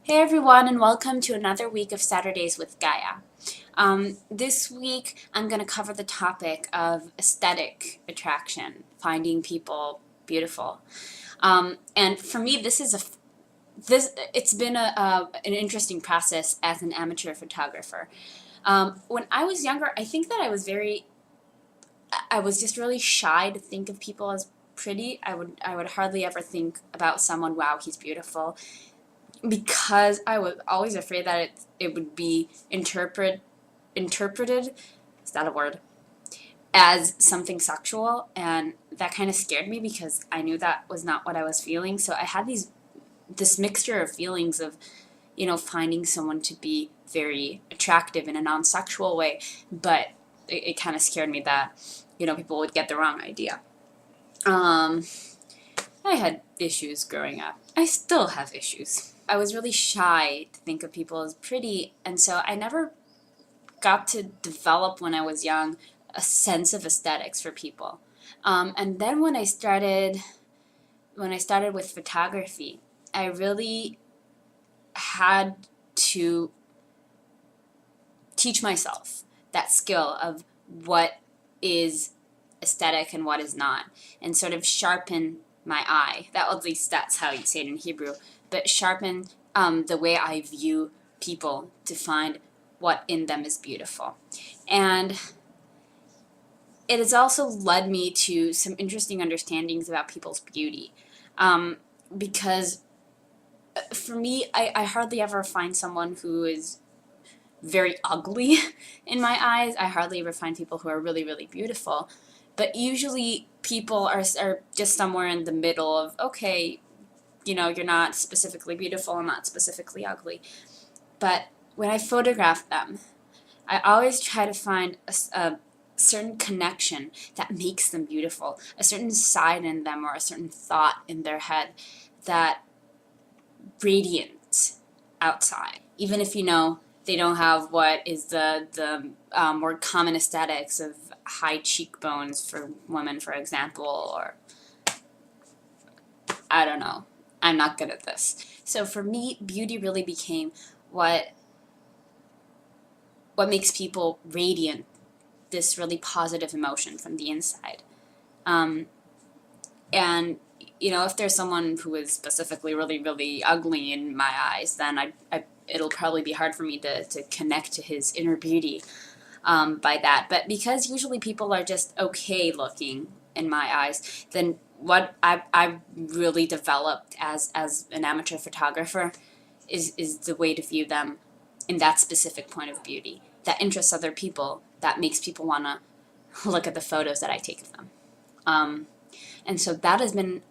Hey everyone, and welcome to another week of Saturdays with Gaia. This week I'm going to cover the topic of aesthetic attraction, finding people beautiful. And for me, it's been an interesting process as an amateur photographer. When I was younger, I think that I was just really shy to think of people as pretty. I would hardly ever think about someone, wow, he's beautiful, because I was always afraid that it would be interpreted, is that a word, as something sexual, and that kind of scared me because I knew that was not what I was feeling. So I had this mixture of feelings of, finding someone to be very attractive in a non-sexual way, but it kind of scared me that, people would get the wrong idea. I had issues growing up. I still have issues. I was really shy to think of people as pretty, and so I never got to develop when I was young a sense of aesthetics for people. And then when I started with photography, I really had to teach myself that skill of what is aesthetic and what is not, and sort of sharpen my eye. That, at least that's how you say it in Hebrew, but sharpen the way I view people to find what in them is beautiful. And it has also led me to some interesting understandings about people's beauty. Because for me, I hardly ever find someone who is very ugly in my eyes. I hardly ever find people who are really, really beautiful. But usually people are just somewhere in the middle of, okay, you're not specifically beautiful and not specifically ugly. But when I photograph them, I always try to find a certain connection that makes them beautiful, a certain side in them or a certain thought in their head that radiates outside. Even if they don't have what is the more common aesthetics of high cheekbones for women, for example, or I don't know. I'm not good at this. So for me, beauty really became what makes people radiant, this really positive emotion from the inside. Um, and if there's someone who is specifically really, really ugly in my eyes, then it'll probably be hard for me to connect to his inner beauty by that. But because usually people are just okay looking in my eyes, then what I really developed as an amateur photographer is the way to view them in that specific point of beauty that interests other people, that makes people want to look at the photos that I take of them. And so that has been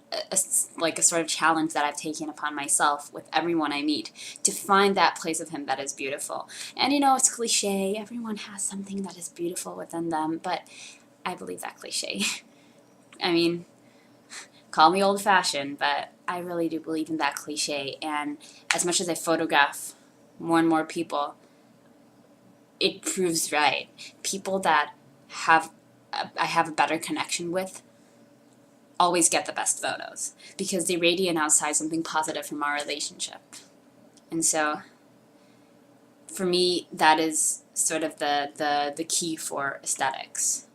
like a sort of challenge that I've taken upon myself with everyone I meet, to find that place of him that is beautiful. And it's cliche, everyone has something that is beautiful within them, but I believe that cliche. I mean, call me old-fashioned, but I really do believe in that cliche. And as much as I photograph more and more people, it proves right. People that I have a better connection with always get the best photos because they radiate outside something positive from our relationship. And so for me, that is sort of the key for aesthetics.